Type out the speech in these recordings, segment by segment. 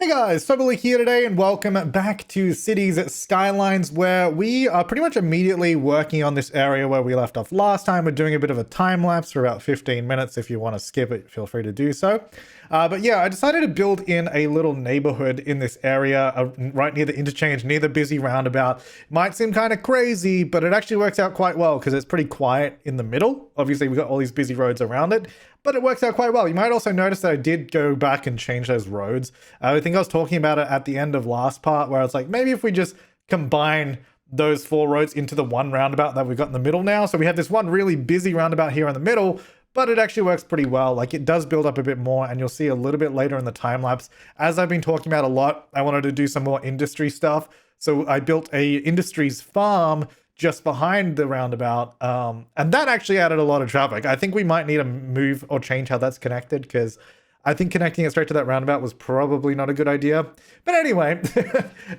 Hey guys, Flabaliki here today and welcome back to Cities Skylines, where we are pretty much immediately working on this area where we left off last time. We're doing a bit of a time lapse for about 15 minutes. If you want to skip it, feel free to do so. But yeah, I decided to build in a little neighborhood in this area right near the interchange, near the busy roundabout. Might seem kind of crazy, but it actually works out quite well because it's pretty quiet in the middle. Obviously, we've got all these busy roads around it, but it works out quite well. You might also notice that I did go back and change those roads. I think I was talking about it at the end of last part where I was like, maybe if we just combine those 4 roads into the one roundabout that we've got in the middle now. So we have this one really busy roundabout here in the middle, but it actually works pretty well. Like, it does build up a bit more, and you'll see a little bit later in the time lapse. As I've been talking about a lot, I wanted to do some more industry stuff. So I built a industries farm just behind the roundabout, and that actually added a lot of traffic. I think we might need to move or change how that's connected, because I think connecting it straight to that roundabout was probably not a good idea. But anyway,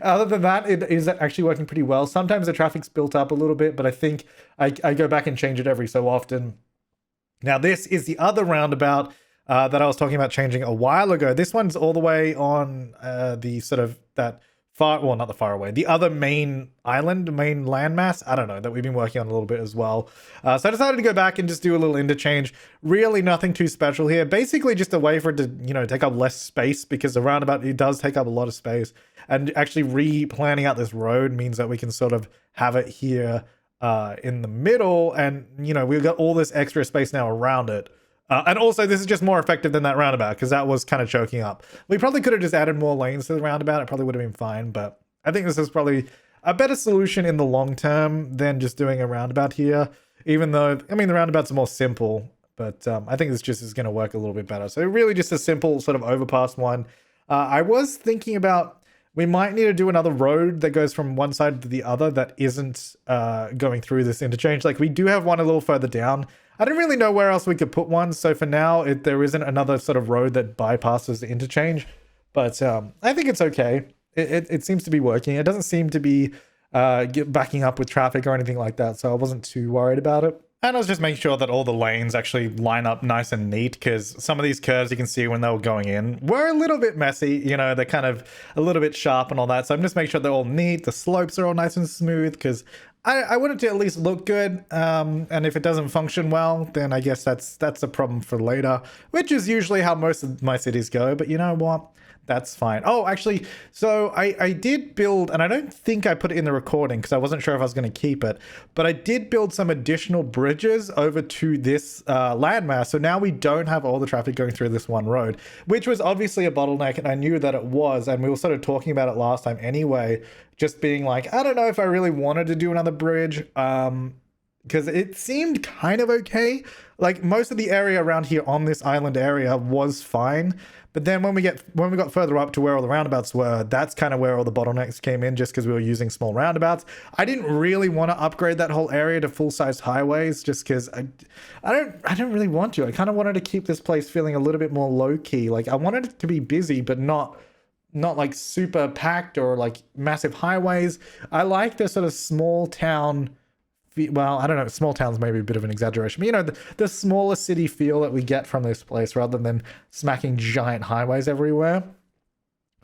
other than that, it is actually working pretty well. Sometimes the traffic's built up a little bit, but I think I go back and change it every so often. Now, this is the other roundabout that I was talking about changing a while ago. This one's all the way on the sort of that far, well, not the far away, the other main island, main landmass, I don't know, that we've been working on a little bit as well. So I decided to go back and just do a little interchange. Really nothing too special here. Basically just a way for it to, take up less space, because the roundabout, it does take up a lot of space. And actually replanning out this road means that we can sort of have it here in the middle, and we've got all this extra space now around it. And also, this is just more effective than that roundabout, because that was kind of choking up. We probably could have just added more lanes to the roundabout. It probably would have been fine, but I think this is probably a better solution in the long term than just doing a roundabout here. Even though, I mean, the roundabouts are more simple, but I think this just is going to work a little bit better. So really just a simple sort of overpass one. I was thinking about, we might need to do another road that goes from one side to the other that isn't going through this interchange. Like, we do have one a little further down. I didn't really know where else we could put one, so for now there isn't another sort of road that bypasses the interchange, but I think it's okay. It seems to be working. It doesn't seem to be backing up with traffic or anything like that, so I wasn't too worried about it. And I was just making sure that all the lanes actually line up nice and neat, because some of these curves you can see when they were going in were a little bit messy. They're kind of a little bit sharp and all that. So I'm just making sure they're all neat. The slopes are all nice and smooth, because I want it to at least look good. And if it doesn't function well, then I guess that's a problem for later, which is usually how most of my cities go. But you know what? That's fine. Oh, actually, so I did build, and I don't think I put it in the recording because I wasn't sure if I was going to keep it, but I did build some additional bridges over to this landmass. So now we don't have all the traffic going through this one road, which was obviously a bottleneck, and I knew that it was, and we were sort of talking about it last time anyway, just being like, I don't know if I really wanted to do another bridge, because it seemed kind of okay. Like, most of the area around here on this island area was fine. But then when we got further up to where all the roundabouts were, that's kind of where all the bottlenecks came in, just because we were using small roundabouts. I didn't really want to upgrade that whole area to full-sized highways, just because I don't really want to. I kind of wanted to keep this place feeling a little bit more low-key. Like, I wanted it to be busy, but not like super packed or like massive highways. I like the sort of small town, well, I don't know, small town's maybe a bit of an exaggeration, but the smaller city feel that we get from this place, rather than smacking giant highways everywhere.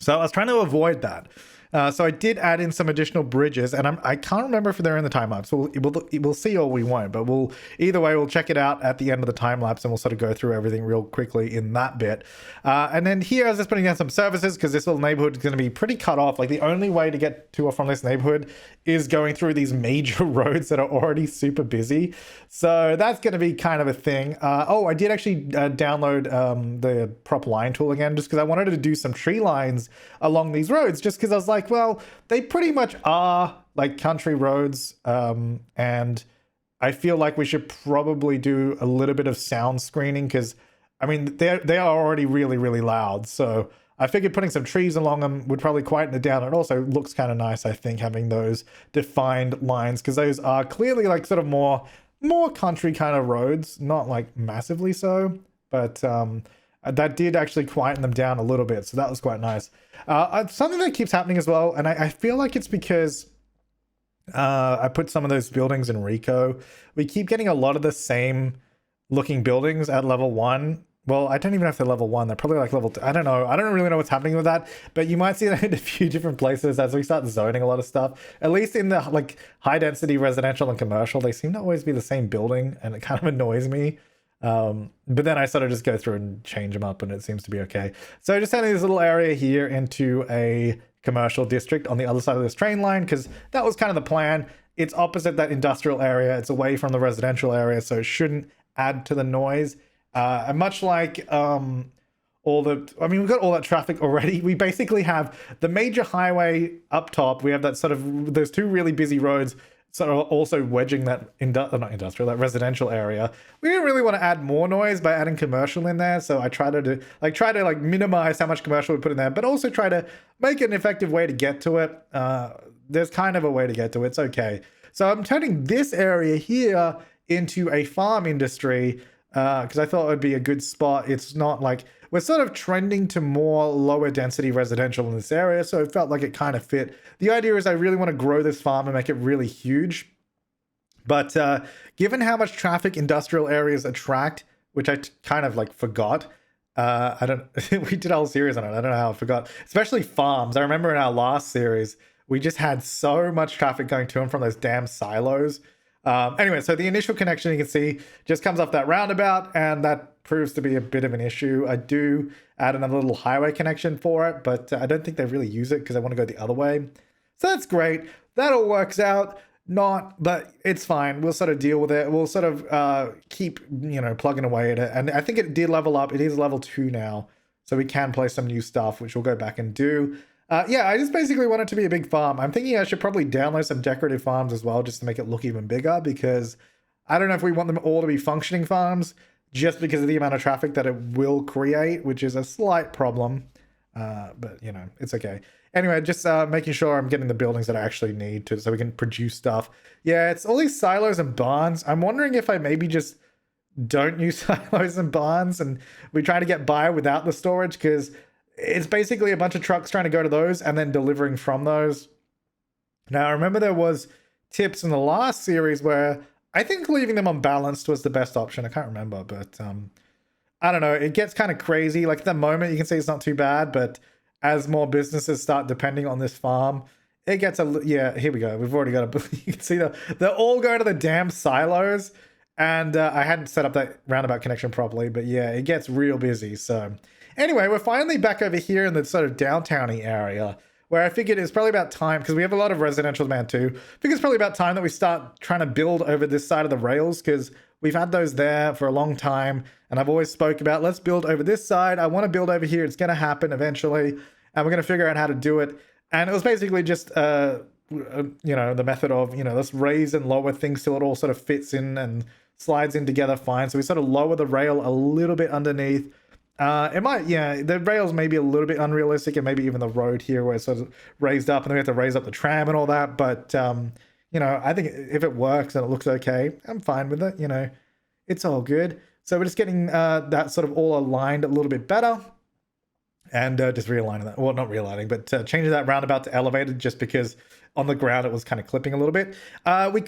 So I was trying to avoid that. So I did add in some additional bridges, and I can't remember if they're in the time lapse. So we'll see, or we won't, but either way, we'll check it out at the end of the time lapse, and we'll sort of go through everything real quickly in that bit. And then here I was just putting down some services, because this little neighborhood is going to be pretty cut off. Like, the only way to get to or from this neighborhood is going through these major roads that are already super busy. So that's going to be kind of a thing. I did actually download the prop line tool again, just because I wanted to do some tree lines along these roads, just because I was like, well, they pretty much are like country roads, and I feel like we should probably do a little bit of sound screening, because I mean, they are already really, really loud. So I figured putting some trees along them would probably quieten it down. It also looks kind of nice, I think, having those defined lines, because those are clearly like sort of more country kind of roads, not like massively so, but that did actually quieten them down a little bit, so that was quite nice. Something that keeps happening as well, and I feel like it's because I put some of those buildings in Rico. We keep getting a lot of the same looking buildings at level 1, well, I don't even know if they're level 1. They're probably like level 2. I don't know. I don't really know what's happening with that, but you might see that in a few different places as we start zoning a lot of stuff. At least in the like high density residential and commercial, they seem to always be the same building, and it kind of annoys me. But then I sort of just go through and change them up, and it seems to be okay. So just turning this little area here into a commercial district on the other side of this train line, because that was kind of the plan. It's opposite that industrial area. It's away from the residential area, so it shouldn't add to the noise. And much like we've got all that traffic already. We basically have the major highway up top. We have that sort of, there's two really busy roads sort of also wedging that that residential area. We didn't really want to add more noise by adding commercial in there, so I try to minimize how much commercial we put in there, but also try to make an effective way to get to it. There's kind of a way to get to it. It's okay. So I'm turning this area here into a farm industry, because I thought it would be a good spot. It's not like, we're sort of trending to more lower density residential in this area, so it felt like it kind of fit. The idea is I really want to grow this farm and make it really huge. But given how much traffic industrial areas attract, which I kind of like forgot, we did a whole series on it. I don't know how I forgot, especially farms. I remember in our last series, we just had so much traffic going to and from those damn silos. Anyway, so the initial connection you can see just comes off that roundabout, and that proves to be a bit of an issue. I do add another little highway connection for it, but I don't think they really use it because I want to go the other way. So that's great. That all works out. But it's fine. We'll sort of deal with it. We'll sort of keep, plugging away at it. And I think it did level up. It is level 2 now. So we can play some new stuff, which we'll go back and do. I just basically want it to be a big farm. I'm thinking I should probably download some decorative farms as well, just to make it look even bigger, because I don't know if we want them all to be functioning farms just because of the amount of traffic that it will create, which is a slight problem. But it's okay. Anyway, just making sure I'm getting the buildings that I actually need to, so we can produce stuff. Yeah, it's all these silos and barns. I'm wondering if I maybe just don't use silos and barns and we try to get by without the storage, because it's basically a bunch of trucks trying to go to those and then delivering from those. Now, I remember there was tips in the last series where I think leaving them unbalanced was the best option. I can't remember, but I don't know. It gets kind of crazy. Like at the moment, you can see it's not too bad, but as more businesses start depending on this farm, it gets here we go. We've already got you can see they're all going to the damn silos, and I hadn't set up that roundabout connection properly, but yeah, it gets real busy. So anyway, we're finally back over here in the sort of downtowny area, where I figured it's probably about time, because we have a lot of residential demand too. I think it's probably about time that we start trying to build over this side of the rails, because we've had those there for a long time, and I've always spoke about, let's build over this side. I want to build over here. It's going to happen eventually, and we're going to figure out how to do it. And it was basically just, the method of, let's raise and lower things till it all sort of fits in and slides in together fine. So we sort of lower the rail a little bit underneath. The rails may be a little bit unrealistic, and maybe even the road here where it's sort of raised up, and then we have to raise up the tram and all that. But, I think if it works and it looks okay, I'm fine with it. It's all good. So we're just getting that sort of all aligned a little bit better, and just realigning that. Well, not realigning, but changing that roundabout to elevated, just because on the ground it was kind of clipping a little bit. We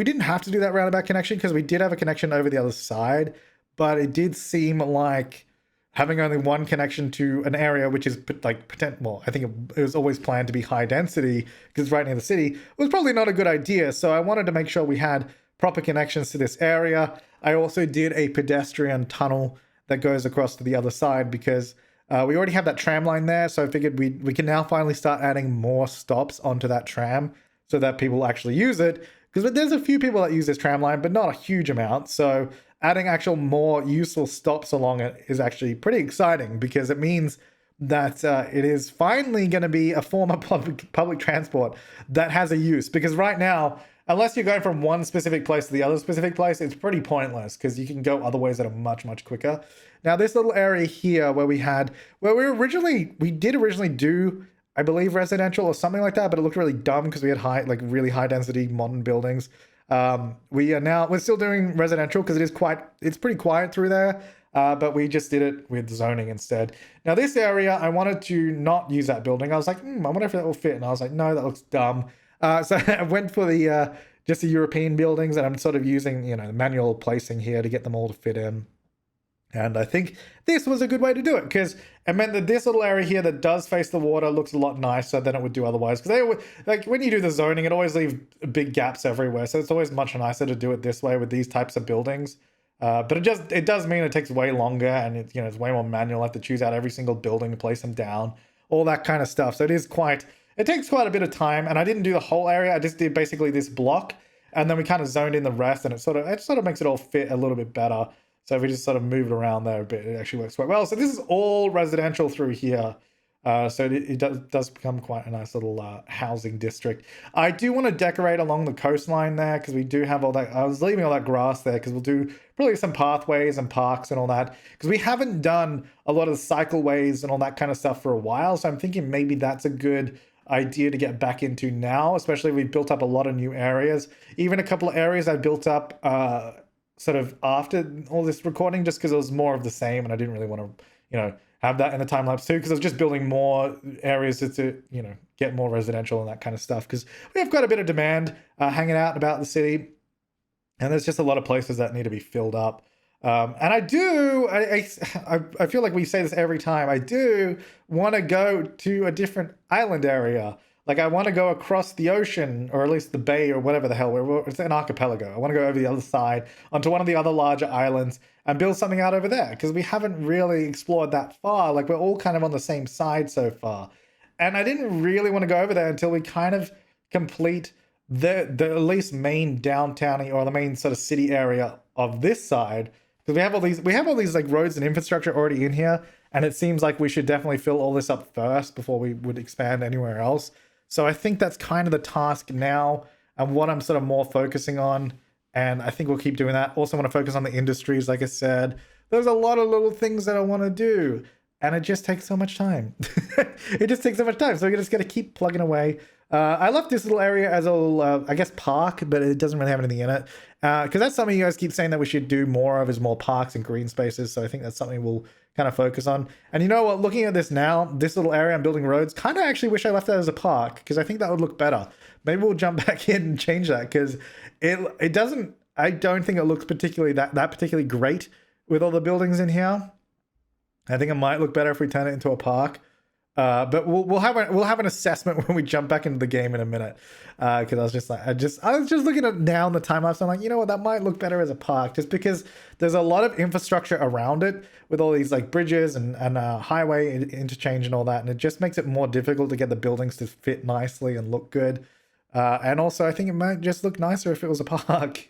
didn't have to do that roundabout connection because we did have a connection over the other side, but it did seem like having only one connection to an area which is like potential, I think it was always planned to be high density because it's right near the city, was probably not a good idea. So I wanted to make sure we had proper connections to this area. I also did a pedestrian tunnel that goes across to the other side, because we already have that tram line there. So I figured we can now finally start adding more stops onto that tram so that people actually use it. Because there's a few people that use this tram line, but not a huge amount. So adding actual more useful stops along it is actually pretty exciting, because it means that it is finally going to be a form of public transport that has a use. Because right now, unless you're going from one specific place to the other specific place, it's pretty pointless, because you can go other ways that are much, much quicker. Now, this little area here where we did originally do, I believe, residential or something like that, but it looked really dumb because we had really high density modern buildings. We're still doing residential because it's pretty quiet through there, but we just did it with zoning instead. Now this area, I wanted to not use that building. I was like, I wonder if that will fit. And I was like, no, that looks dumb. So I went for just the European buildings, and I'm sort of using, the manual placing here to get them all to fit in. And I think this was a good way to do it because it meant that this little area here that does face the water looks a lot nicer than it would do otherwise. Because they always, like when you do the zoning, it always leaves big gaps everywhere. So it's always much nicer to do it this way with these types of buildings. But it does mean it takes way longer, and it's way more manual. I have to choose out every single building to place them down, all that kind of stuff. So it takes quite a bit of time. And I didn't do the whole area. I just did basically this block, and then we kind of zoned in the rest, and it sort of makes it all fit a little bit better. So if we just sort of move it around there a bit, it actually works quite well. So this is all residential through here. So it does become quite a nice little housing district. I do want to decorate along the coastline there because we do have all that. I was leaving all that grass there because we'll do probably some pathways and parks and all that. Because we haven't done a lot of the cycleways and all that kind of stuff for a while. So I'm thinking maybe that's a good idea to get back into now, especially if we built up a lot of new areas. Even a couple of areas I built up sort of after all this recording, just because it was more of the same and I didn't really want to, have that in the time lapse too, because I was just building more areas to get more residential and that kind of stuff, because we have quite a bit of demand hanging out about the city, and there's just a lot of places that need to be filled up. And I feel like we say this every time. I do want to go to a different island area. Like I want to go across the ocean, or at least the bay, or whatever the hell. It's an archipelago. I want to go over the other side onto one of the other larger islands and build something out over there, because we haven't really explored that far. Like we're all kind of on the same side so far. And I didn't really want to go over there until we kind of complete the at least main downtown, or the main sort of city area of this side. Because we have all these like roads and infrastructure already in here, and it seems like we should definitely fill all this up first before we would expand anywhere else. So I think that's kind of the task now, and what I'm sort of more focusing on. And I think we'll keep doing that. Also want to focus on the industries. Like I said, there's a lot of little things that I want to do, and it just takes so much time. It just takes so much time. So we're just going to keep plugging away. I left this little area as a little, I guess, park, but it doesn't really have anything in it. Because that's something you guys keep saying that we should do more of, is more parks and green spaces. So I think that's something we'll kind of focus on. And you know what? Looking at this now, this little area I'm building roads, kind of actually wish I left that as a park, because I think that would look better. Maybe we'll jump back in and change that, because it doesn't, I don't think it looks particularly that particularly great with all the buildings in here. I think it might look better if we turn it into a park. But we'll have an assessment when we jump back into the game in a minute. Because I was just looking at now in the time lapse. I'm like, you know what, that might look better as a park, just because there's a lot of infrastructure around it with all these like bridges and highway interchange and all that, and it just makes it more difficult to get the buildings to fit nicely and look good. And also, I think it might just look nicer if it was a park,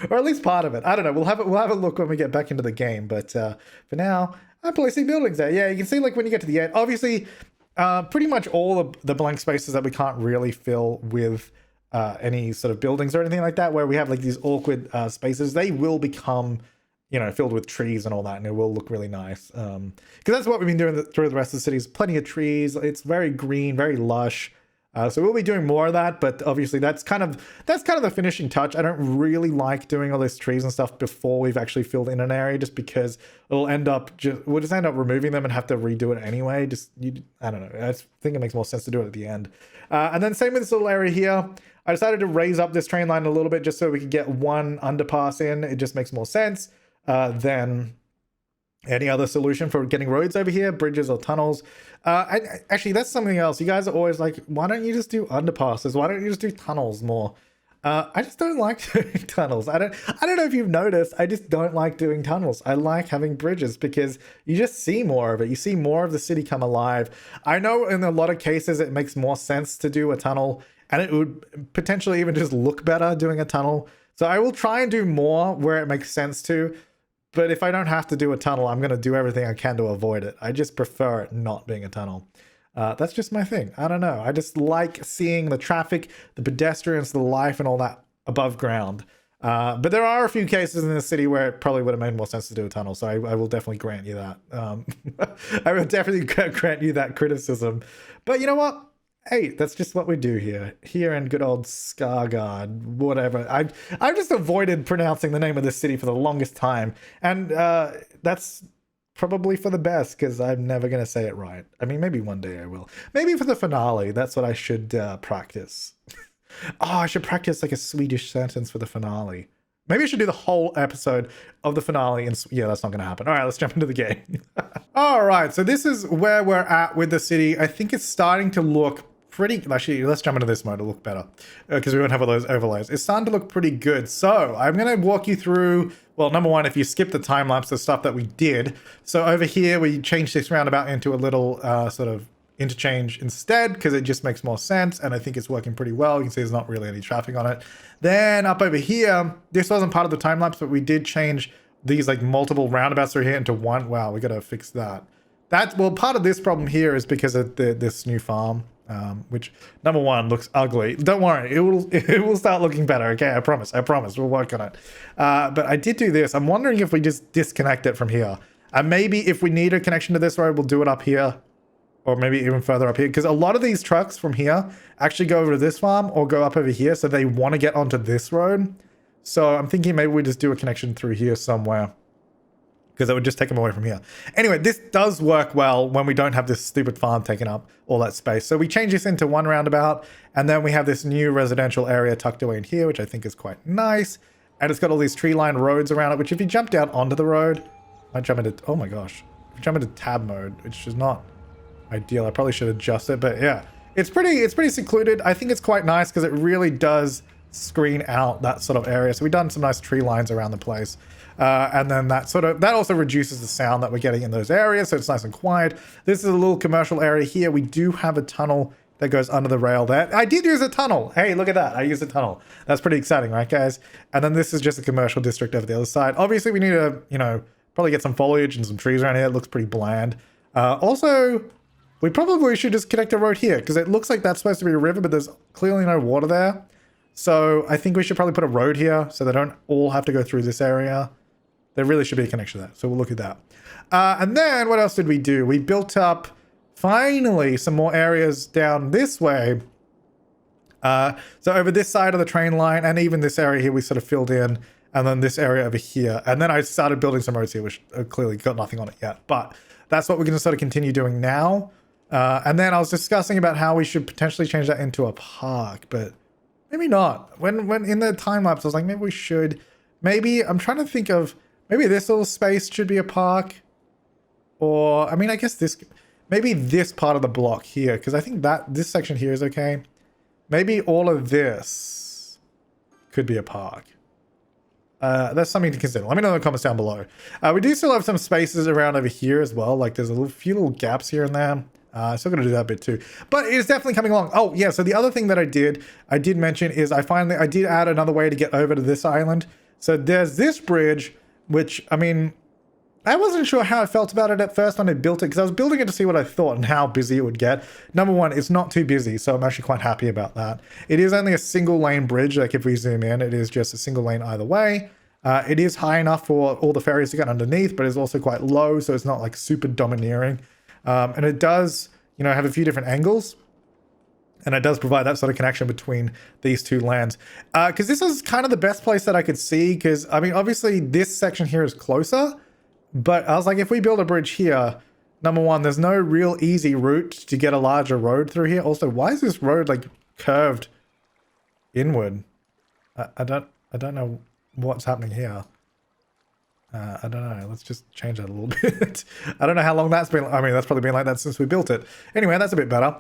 or at least part of it. I don't know. We'll have a look when we get back into the game. But for now, I'm placing buildings there. Yeah, you can see like when you get to the end, obviously. Pretty much all of the blank spaces that we can't really fill with any sort of buildings or anything like that, where we have like these awkward spaces, they will become, filled with trees and all that, and it will look really nice. Because that's what we've been doing through the rest of the city. Is plenty of trees. It's very green, very lush. So we'll be doing more of that, but obviously that's kind of the finishing touch. I don't really like doing all those trees and stuff before we've actually filled in an area, just because we'll just end up removing them and have to redo it anyway. I don't know. I think it makes more sense to do it at the end. And then same with this little area here. I decided to raise up this train line a little bit just so we could get one underpass in. It just makes more sense than any other solution for getting roads over here, bridges or tunnels. Actually, that's something else. You guys are always like, why don't you just do underpasses? Why don't you just do tunnels more? I just don't like doing tunnels. I don't know if you've noticed, I just don't like doing tunnels. I like having bridges because you just see more of it. You see more of the city come alive. I know in a lot of cases it makes more sense to do a tunnel, and it would potentially even just look better doing a tunnel. So I will try and do more where it makes sense to. But if I don't have to do a tunnel, I'm going to do everything I can to avoid it. I just prefer it not being a tunnel. That's just my thing. I don't know. I just like seeing the traffic, the pedestrians, the life, and all that above ground. But there are a few cases in the city where it probably would have made more sense to do a tunnel. So I will definitely grant you that. I will definitely grant you that criticism. But you know what? Hey, that's just what we do here in good old Skärgård, whatever. I've just avoided pronouncing the name of this city for the longest time, and that's probably for the best, because I'm never going to say it right. I mean, maybe one day I will. Maybe for the finale, that's what I should practice. Oh, I should practice like a Swedish sentence for the finale. Maybe I should do the whole episode of the finale. And yeah, that's not going to happen. All right, let's jump into the game. All right, so this is where we're at with the city. I think it's starting to look pretty... Actually, let's jump into this mode to look better because we won't have all those overlays. It's starting to look pretty good. So I'm going to walk you through... Well, number one, if you skip the time lapse, the stuff that we did. So over here, we changed this roundabout into a little sort of interchange instead because it just makes more sense, and I think it's working pretty well. You can see there's not really any traffic on it. Then up over here, this wasn't part of the time lapse, but we did change these like multiple roundabouts through here into one. Wow, we gotta fix that. Well, part of this problem here is because of this new farm, which number one looks ugly. Don't worry, it will start looking better. Okay, I promise, we'll work on it. But I did do this. I'm wondering if we just disconnect it from here, and maybe if we need a connection to this road, we'll do it up here. Or maybe even further up here, because a lot of these trucks from here actually go over to this farm or go up over here, so they want to get onto this road. So I'm thinking maybe we just do a connection through here somewhere, because it would just take them away from here. Anyway, this does work well when we don't have this stupid farm taking up all that space. So we change this into one roundabout, and then we have this new residential area tucked away in here, which I think is quite nice. And it's got all these tree-lined roads around it, which if you jump down onto the road, I jump into... Oh my gosh. If you jump into tab mode, which is not ideal. I probably should adjust it, but yeah, it's pretty secluded. I think it's quite nice because it really does screen out that sort of area. So we've done some nice tree lines around the place, and then that also reduces the sound that we're getting in those areas, so it's nice and quiet. This is a little commercial area here. We do have a tunnel that goes under the rail there. I did use a tunnel. Hey, look at that. I used a tunnel. That's pretty exciting, right, guys? And then this is just a commercial district over the other side. Obviously, we need to, probably get some foliage and some trees around here. It looks pretty bland. Also, we probably should just connect a road here, because it looks like that's supposed to be a river, but there's clearly no water there. So I think we should probably put a road here so they don't all have to go through this area. There really should be a connection there. So we'll look at that. And then what else did we do? We built up, finally, some more areas down this way. So over this side of the train line, and even this area here, we sort of filled in. And then this area over here. And then I started building some roads here, which clearly got nothing on it yet. But that's what we're going to sort of continue doing now. And then I was discussing about how we should potentially change that into a park, but maybe not. When in the time lapse, I was like, maybe we should. Maybe I'm trying to think of, maybe this little space should be a park, or I mean, I guess maybe this part of the block here, because I think that this section here is okay. Maybe all of this could be a park. That's something to consider. Let me know in the comments down below. We do still have some spaces around over here as well. Like there's a few little gaps here and there. Still gonna do that bit too, but it's definitely coming along. Oh yeah, so the other thing that I did mention is I did add another way to get over to this island. So there's this bridge, which, I mean, I wasn't sure how I felt about it at first when I built it, because I was building it to see what I thought and how busy it would get. Number one, it's not too busy, so I'm actually quite happy about that. It is only a single lane bridge. Like if we zoom in, it is just a single lane either way. It is high enough for all the ferries to get underneath, but it's also quite low, so it's not like super domineering. And it does, have a few different angles, and it does provide that sort of connection between these two lands. Because this is kind of the best place that I could see, because, I mean, obviously this section here is closer, but I was like, if we build a bridge here, number one, there's no real easy route to get a larger road through here. Also, why is this road like curved inward? I don't know what's happening here. I don't know. Let's just change that a little bit. I don't know how long that's been. I mean, that's probably been like that since we built it. Anyway, that's a bit better.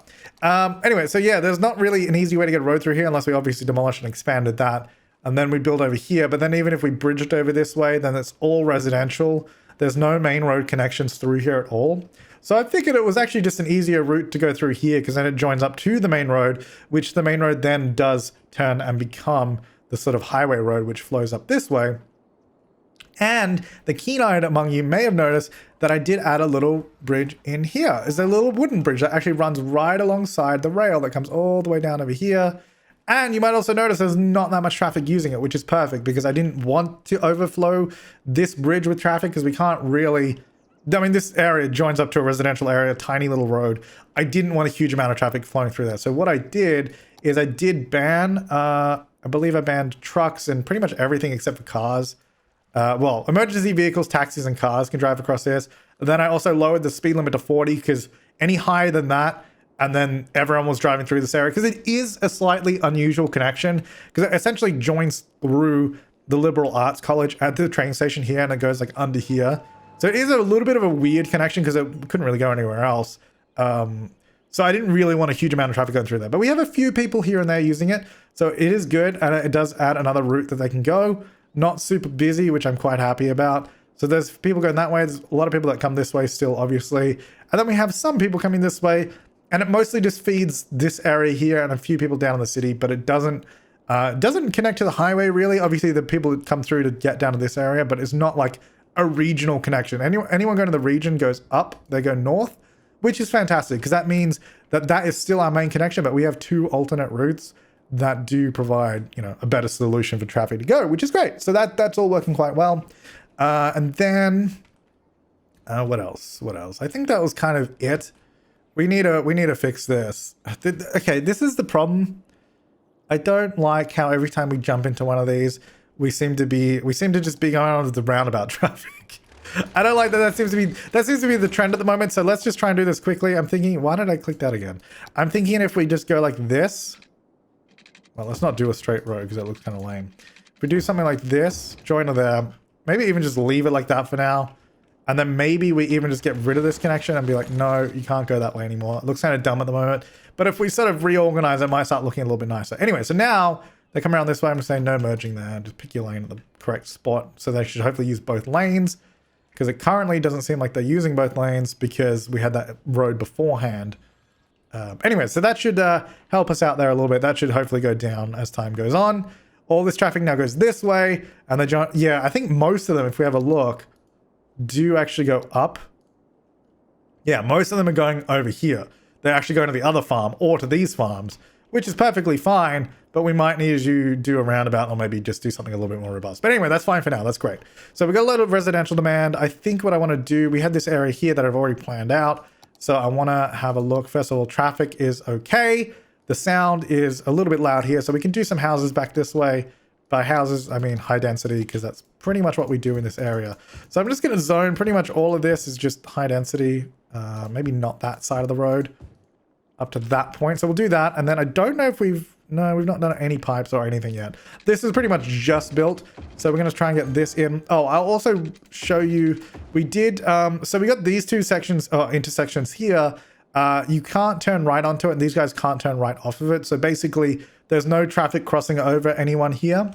Anyway, so yeah, there's not really an easy way to get a road through here unless we obviously demolished and expanded that. And then we build over here. But then even if we bridged over this way, then it's all residential. There's no main road connections through here at all. So I figured it was actually just an easier route to go through here, because then it joins up to the main road, which the main road then does turn and become the sort of highway road, which flows up this way. And the keen-eyed among you may have noticed that I did add a little bridge in here. It's a little wooden bridge that actually runs right alongside the rail that comes all the way down over here. And you might also notice there's not that much traffic using it, which is perfect, because I didn't want to overflow this bridge with traffic, because we can't really... I mean, this area joins up to a residential area, a tiny little road. I didn't want a huge amount of traffic flowing through there. So what I did is I did ban... I believe I banned trucks and pretty much everything except for cars. Well, emergency vehicles, taxis, and cars can drive across this. Then I also lowered the speed limit to 40, because any higher than that, and then everyone was driving through this area, because it is a slightly unusual connection, because it essentially joins through the liberal arts college at the train station here, and it goes like under here. So it is a little bit of a weird connection because it couldn't really go anywhere else. So I didn't really want a huge amount of traffic going through there, but we have a few people here and there using it. So it is good, and it does add another route that they can go. Not super busy, which I'm quite happy about. So there's people going that way. There's a lot of people that come this way still, obviously. And then we have some people coming this way, and it mostly just feeds this area here and a few people down in the city, but it doesn't connect to the highway really. Obviously the people that come through to get down to this area, but it's not like a regional connection. Anyone going to the region goes up, they go north, which is fantastic because that means that that is still our main connection, but we have two alternate routes that do provide, you know, a better solution for traffic to go, which is great. So that's all working quite well. And then what else? I think that was kind of it. We need to fix this. Okay, this is the problem. I don't like how every time we jump into one of these, we seem to just be going on the roundabout traffic. I don't like that. That seems to be the trend at the moment. So let's just try and do this quickly. I'm thinking, why did I click that again? I'm thinking if we just go like this. Well, let's not do a straight road because that looks kind of lame. If we do something like this, joiner there, maybe even just leave it like that for now. And then maybe we even just get rid of this connection and be like, no, you can't go that way anymore. It looks kind of dumb at the moment. But if we sort of reorganize, it might start looking a little bit nicer. Anyway, so now they come around this way. I'm just saying no merging there. Just pick your lane at the correct spot. So they should hopefully use both lanes, because it currently doesn't seem like they're using both lanes because we had that road beforehand. Anyway, so that should help us out there a little bit. That should hopefully go down as time goes on. All this traffic now goes this way. And I think most of them, if we have a look, do actually go up. Yeah, most of them are going over here. They're actually going to the other farm or to these farms, which is perfectly fine, but we might need to do a roundabout or maybe just do something a little bit more robust. But anyway, that's fine for now. That's great. So we got a lot of residential demand. I think what I want to do, we had this area here that I've already planned out. So I want to have a look. First of all, traffic is okay. The sound is a little bit loud here. So we can do some houses back this way. By houses, I mean high density, because that's pretty much what we do in this area. So I'm just going to zone pretty much all of this is just high density. Maybe not that side of the road up to that point. So we'll do that. And then I don't know if we've not done any pipes or anything yet. This is pretty much just built. So we're going to try and get this in. Oh, I'll also show you, we did, so we got these two sections, intersections here. You can't turn right onto it, and these guys can't turn right off of it. So basically there's no traffic crossing over anyone here.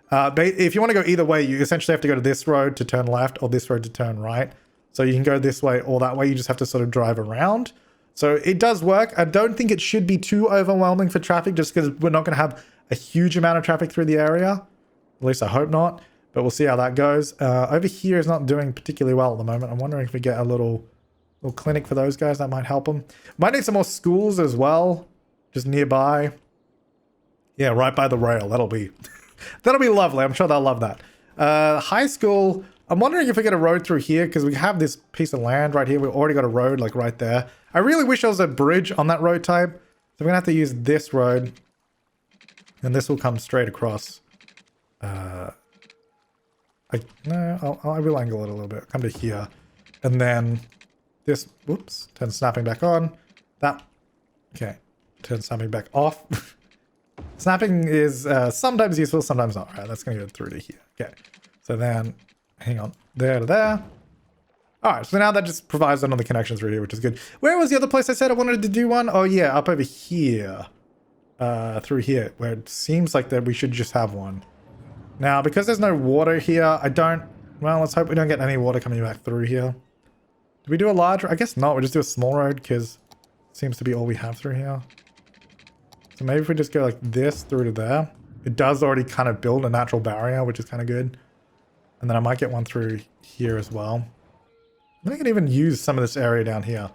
But if you want to go either way, you essentially have to go to this road to turn left or this road to turn right. So you can go this way or that way. You just have to sort of drive around. So it does work. I don't think it should be too overwhelming for traffic, just because we're not going to have a huge amount of traffic through the area. At least I hope not, but we'll see how that goes. Over here is not doing particularly well at the moment. I'm wondering if we get a little clinic for those guys. That might help them. Might need some more schools as well, just nearby. Yeah, right by the rail. That'll be lovely. I'm sure they'll love that. High school. I'm wondering if we get a road through here, because we have this piece of land right here. We've already got a road like right there. I really wish there was a bridge on that road type. So we're gonna have to use this road, and this will come straight across. I will angle it a little bit. Come to here, and then this. Whoops! Turn snapping back on. That. Okay. Turn snapping back off. Snapping is sometimes useful, sometimes not. Right, that's gonna go through to here. Okay. So then, hang on, there to there. All right, so now that just provides another connection through here, which is good. Where was the other place I said I wanted to do one? Oh yeah, up over here. Through here, where it seems like that we should just have one. Now, because there's no water here, well, let's hope we don't get any water coming back through here. Do we do a large? I guess not, we just do a small road, because it seems to be all we have through here. So maybe if we just go like this through to there. It does already kind of build a natural barrier, which is kind of good. And then I might get one through here as well. I can even use some of this area down here.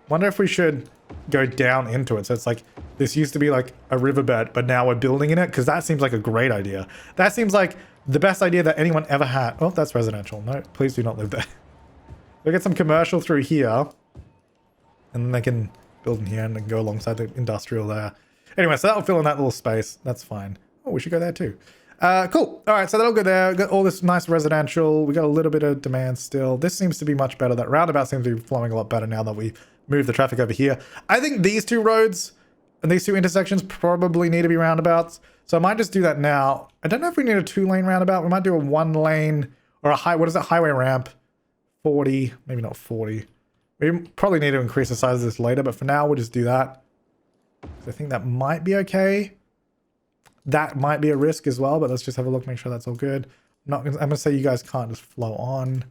Wonder if we should go down into it. So it's like, this used to be like a riverbed, but now we're building in it, because that seems like a great idea. That seems like the best idea that anyone ever had. Oh, that's residential. No, please do not live there. We'll get some commercial through here. And then they can build in here and then go alongside the industrial there. Anyway, so that'll fill in that little space. That's fine. Oh, we should go there too. Cool. All right, so that'll go there. Got all this nice residential. We got a little bit of demand still. This seems to be much better. That roundabout seems to be flowing a lot better now that we moved the traffic over here. I think these two roads And these two intersections probably need to be roundabouts. So I might just do that now. I don't know if we need a 2-lane roundabout. We might do a 1-lane or what is it? Highway ramp. 40, maybe not 40. We probably need to increase the size of this later, but for now we'll just do that. So I think that might be okay. That might be a risk as well, but let's just have a look, make sure that's all good. I'm gonna say you guys can't just flow on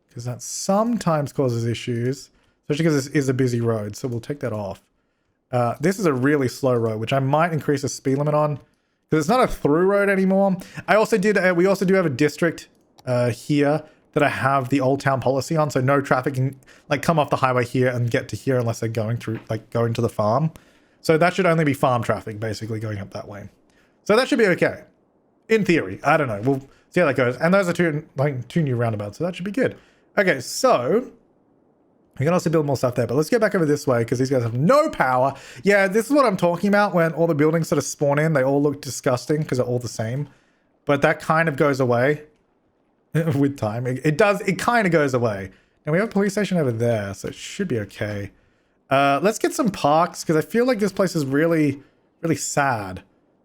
because that sometimes causes issues, especially because this is a busy road. So we'll take that off. This is a really slow road, which I might increase the speed limit on because it's not a through road anymore. I also did. We also do have a district here that I have the old town policy on, so no traffic can like come off the highway here and get to here unless they're going through, like going to the farm. So that should only be farm traffic basically going up that way. So that should be okay. In theory. I don't know. We'll see how that goes. And those are two new roundabouts, so that should be good. Okay, so we can also build more stuff there, but let's get back over this way because these guys have no power. Yeah, this is what I'm talking about when all the buildings sort of spawn in. They all look disgusting because they're all the same. But that kind of goes away with time. It does. It kind of goes away. And we have a police station over there, so it should be okay. Let's get some parks because I feel like this place is really, really sad.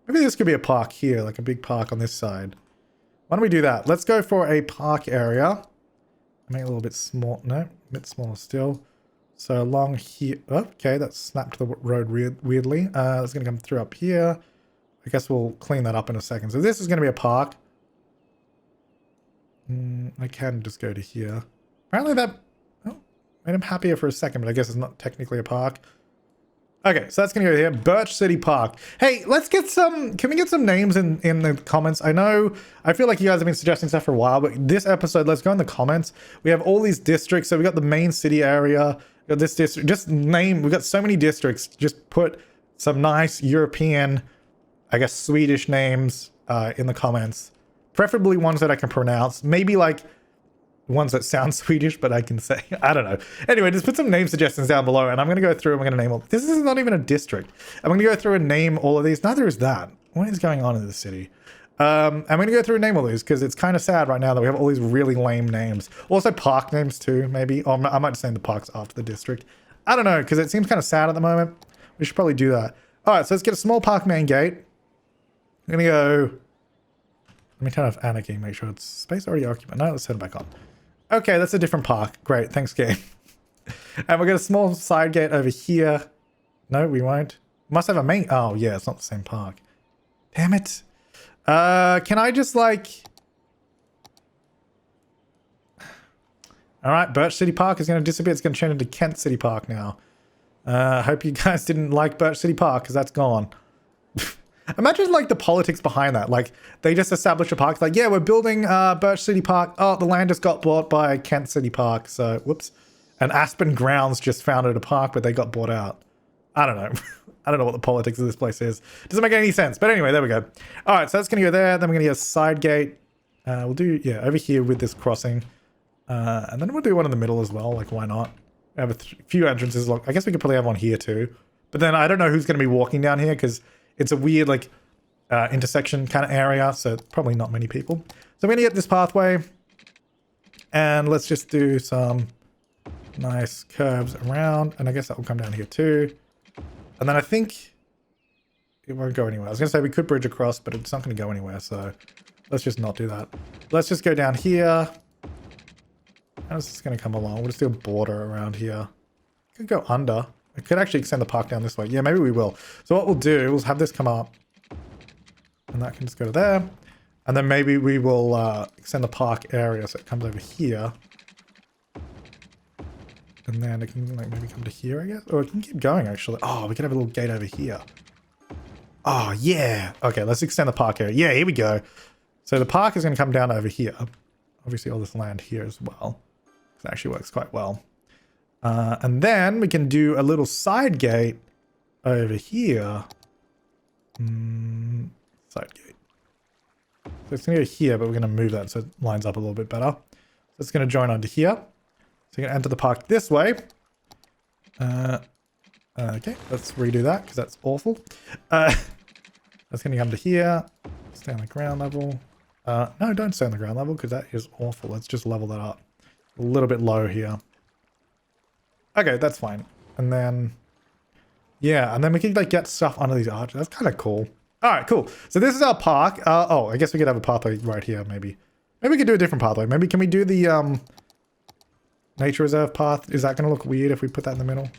Maybe this could be a park here, like a big park on this side. Why don't we do that? Let's go for a park area. Make it a little bit small. No, a bit smaller still. So along here. Oh, okay, that snapped the road weirdly. It's going to come through up here. I guess we'll clean that up in a second. So this is going to be a park. I can just go to here. Apparently that made him happier for a second, but I guess it's not technically a park. Okay, so that's gonna go here. Birch City Park. Hey, let's get some, can we get some names in the comments? I feel like you guys have been suggesting stuff for a while, but this episode, let's go in the comments. We have all these districts. So we got the main city area, we got this district, we've got so many districts. Just put some nice European, I guess Swedish names in the comments. Preferably ones that I can pronounce. Maybe like ones that sound Swedish, but I can say, I don't know. Anyway, just put some name suggestions down below and I'm going to go through and we're going to name all. This is not even a district. I'm going to go through and name all of these. Neither is that. What is going on in the city? I'm going to go through and name all these because it's kind of sad right now that we have all these really lame names. Also park names too, maybe. Or I might just name the parks after the district. I don't know because it seems kind of sad at the moment. We should probably do that. All right, so let's get a small park main gate. I'm going to go... Let me turn off Anarchy, make sure it's space already occupied. No, let's turn it back on. Okay, that's a different park. Great, thanks game. And we'll get a small side gate over here. No, we won't. Must have a main... Oh, yeah, it's not the same park. Damn it. Can I just like... Alright, Birch City Park is going to disappear. It's going to turn into Kent City Park now. I hope you guys didn't like Birch City Park because that's gone. Imagine like the politics behind that. Like they just established a park. Like, yeah, we're building Birch City Park. Oh, the land just got bought by Kent City Park. So, whoops. And Aspen Grounds just founded a park, but they got bought out. I don't know. I don't know what the politics of this place is. Doesn't make any sense. But anyway, there we go. All right, so that's going to go there. Then we're going to get a side gate. We'll do, yeah, over here with this crossing. And then we'll do one in the middle as well. Like, why not? We have a few entrances. I guess we could probably have one here too. But then I don't know who's going to be walking down here because it's a weird, like, intersection kind of area. So probably not many people. So we're going to get this pathway. And let's just do some nice curves around. And I guess that will come down here too. And then I think it won't go anywhere. I was going to say we could bridge across, but it's not going to go anywhere. So let's just not do that. Let's just go down here. How is this going to come along? We'll just do a border around here. Could go under. I could actually extend the park down this way. Yeah, maybe we will. So what we'll do is have this come up. And that can just go to there. And then maybe we will extend the park area so it comes over here. And then it can like maybe come to here, I guess. Or it can keep going, actually. Oh, we can have a little gate over here. Oh, yeah. Okay, let's extend the park area. Yeah, here we go. So the park is going to come down over here. Obviously, all this land here as well. It actually works quite well. And then we can do a little side gate over here. Side gate. So it's going to go here, but we're going to move that so it lines up a little bit better. So it's going to join onto here. So you're going to enter the park this way. Okay, let's redo that because that's awful. That's going to come to here. Stay on the ground level. No, don't stay on the ground level because that is awful. Let's just level that up. A little bit low here. Okay, that's fine. And then, Yeah, and then we can like get stuff under these arches. That's kind of cool. All right, cool. So this is our park. Oh, I guess we could have a pathway right here, maybe. Maybe we could do a different pathway. Maybe can we do the nature reserve path? Is that going to look weird if we put that in the middle?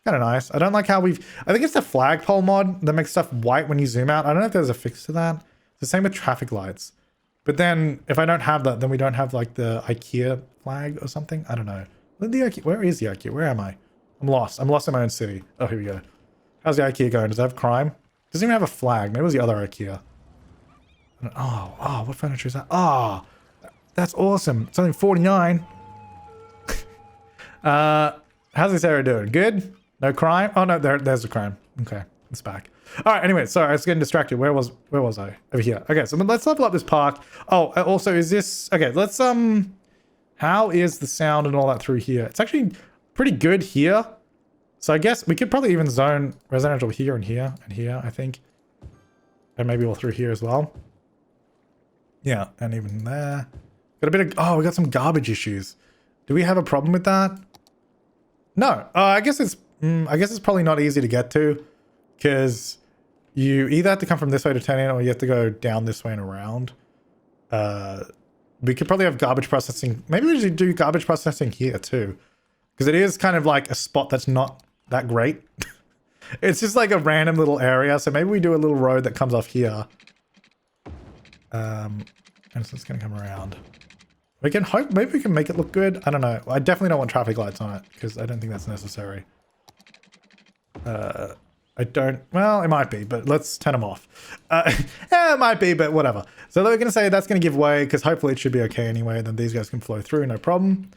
Kind of nice. I don't like how we've... I think it's the flagpole mod that makes stuff white when you zoom out. I don't know if there's a fix to that. It's the same with traffic lights. But then if I don't have that, then we don't have like the IKEA flag or something. I don't know. Where is the IKEA? Where am I? I'm lost. I'm lost in my own city. Oh, here we go. How's the IKEA going? Does it have crime? Doesn't even have a flag. Maybe it was the other IKEA. Oh, what furniture is that? Oh, that's awesome. It's only 49. How's this area doing? Good? No crime? Oh, no, there's the crime. Okay, it's back. All right, anyway, sorry, I was getting distracted. Where was I? Over here. Okay, so let's level up this park. Oh, also, is this... Okay, let's, how is the sound and all that through here? It's actually pretty good here. So I guess we could probably even zone residential here and here and here, I think. And maybe all through here as well. Yeah, and even there. Got a bit of... Oh, we got some garbage issues. Do we have a problem with that? No. I guess it's probably not easy to get to. Because you either have to come from this way to turn in, or you have to go down this way and around. We could probably have garbage processing. Maybe we should do garbage processing here too. Because it is kind of like a spot that's not that great. It's just like a random little area. So maybe we do a little road that comes off here. And so it's going to come around. We can hope, maybe we can make it look good. I don't know. I definitely don't want traffic lights on it because I don't think that's necessary. I don't, well, it might be, but let's turn them off. Yeah, it might be, but whatever. So we're going to say that's going to give way because hopefully it should be okay anyway. Then these guys can flow through, no problem.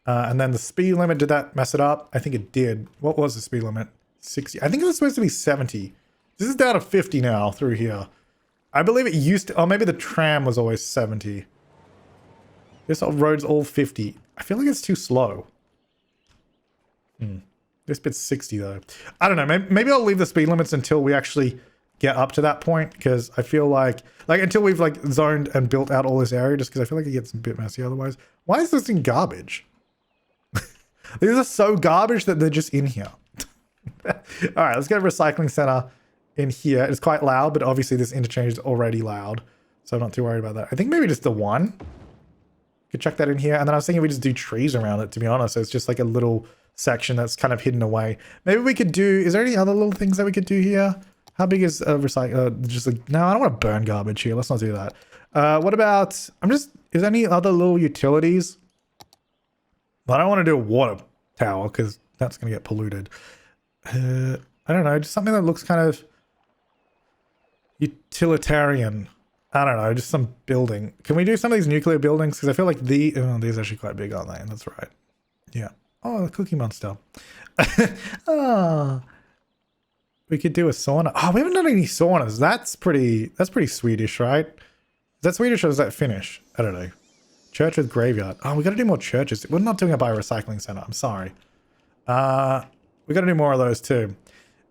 And then the speed limit, did that mess it up? I think it did. What was the speed limit? 60. I think it was supposed to be 70. This is down to 50 now through here. I believe it used to, oh, maybe the tram was always 70. This road's all 50. I feel like it's too slow. This bit's 60 though. I don't know. Maybe I'll leave the speed limits until we actually get up to that point. Because I feel like until we've like zoned and built out all this area, just because I feel like it gets a bit messy otherwise. Why is this in garbage? These are so garbage that they're just in here. All right, let's get a recycling center in here. It's quite loud, but obviously this interchange is already loud. So I'm not too worried about that. I think maybe just the one. Could chuck that in here. And then I was thinking we just do trees around it, to be honest. So it's just like a little section that's kind of hidden away. Maybe we could do, is there any other little things that we could do here? How big is just like, no, I don't want to burn garbage here. Let's not do that. What about, is there any other little utilities? Well, I don't want to do a water tower because that's going to get polluted. I don't know, just something that looks kind of utilitarian. I don't know, just some building. Can we do some of these nuclear buildings? Because I feel like these are actually quite big, aren't they? That's right. Yeah. Oh, the Cookie Monster. Oh. We could do a sauna. Oh, we haven't done any saunas. That's pretty Swedish, right? Is that Swedish or is that Finnish? I don't know. Church with graveyard. Oh, we got to do more churches. We're not doing a biorecycling center. I'm sorry. We got to do more of those too.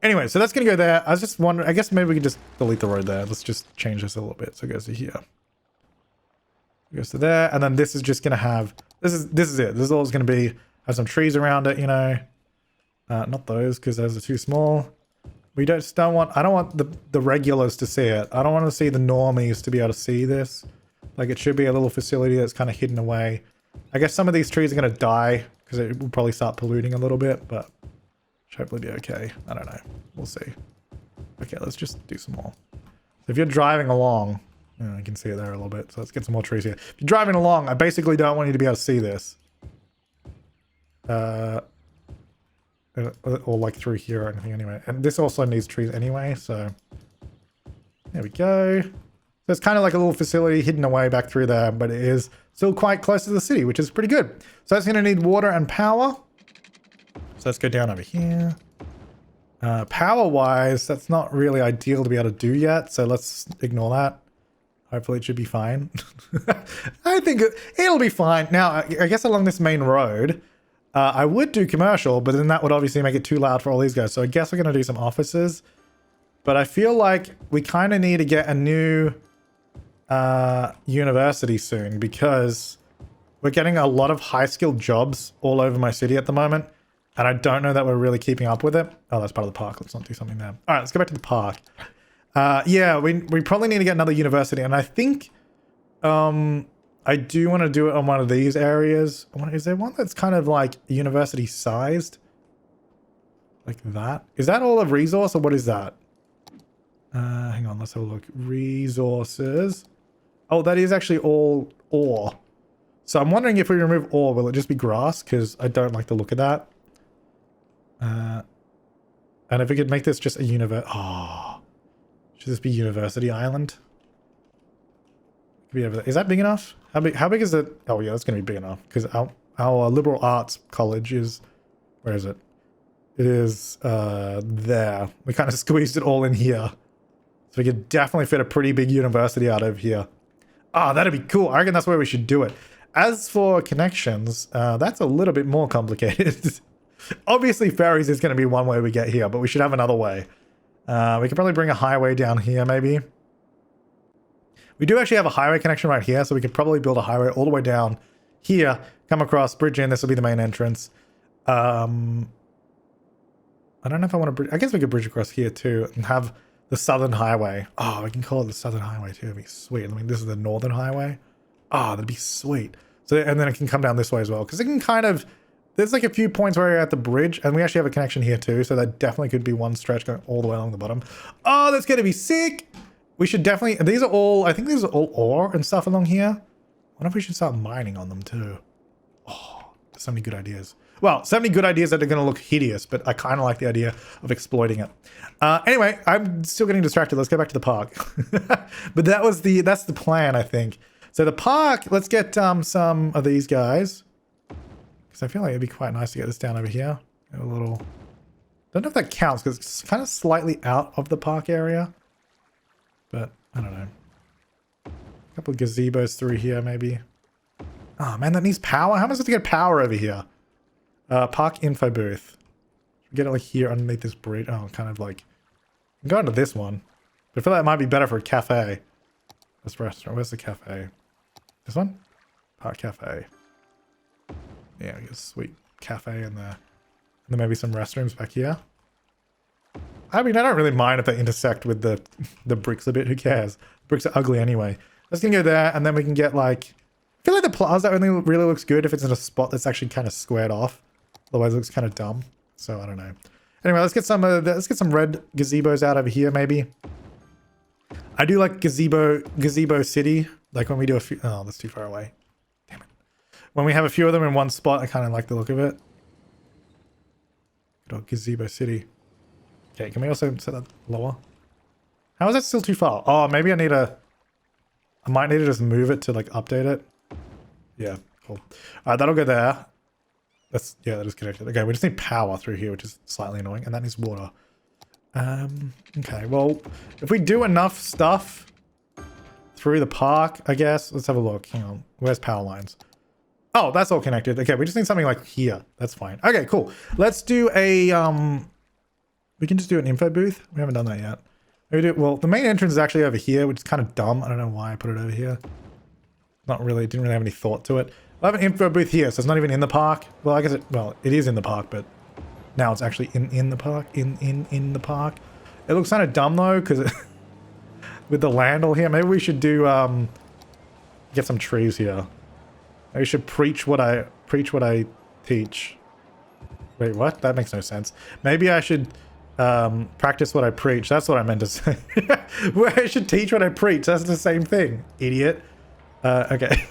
Anyway, so that's going to go there. I was just wondering, I guess maybe we can just delete the road there. Let's just change this a little bit. So it goes to here. It goes to there. And then this is just going to have, this is it. This is all it's going to be. Have some trees around it, you know. Not those, because those are too small. We don't want, I don't want the regulars to see it. I don't want to see the normies to be able to see this. Like it should be a little facility that's kind of hidden away. I guess some of these trees are going to die because it will probably start polluting a little bit, but should hopefully be okay. I don't know. We'll see. Okay, let's just do some more. So if you're driving along, you can see it there a little bit. So let's get some more trees here. If you're driving along, I basically don't want you to be able to see this. Or like through here or anything anyway. And this also needs trees anyway, so there we go. So it's kind of like a little facility hidden away back through there, but it is still quite close to the city, which is pretty good. So it's going to need water and power. So let's go down over here. Power-wise, that's not really ideal to be able to do yet, so let's ignore that. Hopefully it should be fine. I think it'll be fine. Now, I guess along this main road, I would do commercial, but then that would obviously make it too loud for all these guys. So I guess we're going to do some offices. But I feel like we kind of need to get a new university soon because we're getting a lot of high-skilled jobs all over my city at the moment. And I don't know that we're really keeping up with it. Oh, that's part of the park. Let's not do something there. All right, let's go back to the park. Yeah, we probably need to get another university. And I think I do want to do it on one of these areas. Is there one that's kind of like university sized? Like that? Is that all of resource or what is that? Hang on, let's have a look. Resources. Oh, that is actually all ore. So I'm wondering if we remove ore, will it just be grass? Because I don't like the look of that. And if we could make this just a should this be University Island? Is that big enough? How big is it? Oh yeah, that's going to be big enough because our liberal arts college is, where is it? It is there. We kind of squeezed it all in here. So we could definitely fit a pretty big university out of here. Ah, that'd be cool. I reckon that's where we should do it. As for connections, that's a little bit more complicated. Obviously, ferries is going to be one way we get here, but we should have another way. We could probably bring a highway down here, maybe. We do actually have a highway connection right here, so we could probably build a highway all the way down here, come across, bridge in. This will be the main entrance. I don't know if I want to bridge. I guess we could bridge across here too and have the Southern Highway. Oh, we can call it the Southern Highway too. It'd be sweet. I mean, this is the Northern Highway. Oh, that'd be sweet. So, and then it can come down this way as well. Because it can kind of, there's like a few points where you're at the bridge. And we actually have a connection here too. So that definitely could be one stretch going all the way along the bottom. Oh, that's going to be sick. We should definitely, these are all, I think these are all ore and stuff along here. I wonder if we should start mining on them too. Oh, there's so many good ideas. Well, so many good ideas that are going to look hideous, but I kind of like the idea of exploiting it. Anyway, I'm still getting distracted. Let's go back to the park. But that's the plan, I think. So the park, let's get some of these guys. Because I feel like it'd be quite nice to get this down over here. A little, don't know if that counts because it's kind of slightly out of the park area. But I don't know. A couple of gazebos through here, maybe. Oh man, that needs power. How am I supposed to get power over here? Park info booth. Get it like here underneath this bridge. Oh, kind of like, I'm going to this one. But I feel like it might be better for a cafe. This restaurant. Where's the cafe? This one? Park cafe. Yeah, I guess sweet cafe in there. And then maybe some restrooms back here. I mean, I don't really mind if they intersect with the bricks a bit. Who cares? Bricks are ugly anyway. Let's gonna go there, and then we can get like, I feel like the plaza only really looks good if it's in a spot that's actually kind of squared off. Otherwise, it looks kind of dumb. So I don't know. Anyway, let's get some red gazebos out over here, maybe. I do like gazebo city. Like when we do a few. Oh, that's too far away. Damn it. When we have a few of them in one spot, I kind of like the look of it. Good old gazebo city. Okay, can we also set that lower? How is that still too far? Oh, maybe I might need to just move it to like update it. Yeah, cool. Alright, that'll go there. That is connected. Okay, we just need power through here, which is slightly annoying, and that needs water. Okay, well, if we do enough stuff through the park, I guess. Let's have a look. Hang on. Where's power lines? Oh, that's all connected. Okay, we just need something like here. That's fine. Okay, cool. Let's do a, we can just do an info booth. We haven't done that yet. Maybe well, the main entrance is actually over here, which is kind of dumb. I don't know why I put it over here. Not really, didn't really have any thought to it. I have an info booth here, so it's not even in the park. Well, I guess it is in the park, but now it's actually in the park, in the park. It looks kind of dumb though, because with the land all here, maybe we should do, get some trees here. Maybe we should preach what I teach. Wait, what? That makes no sense. Maybe I should practice what I preach. That's what I meant to say. Well, I should teach what I preach. That's the same thing, idiot. Okay.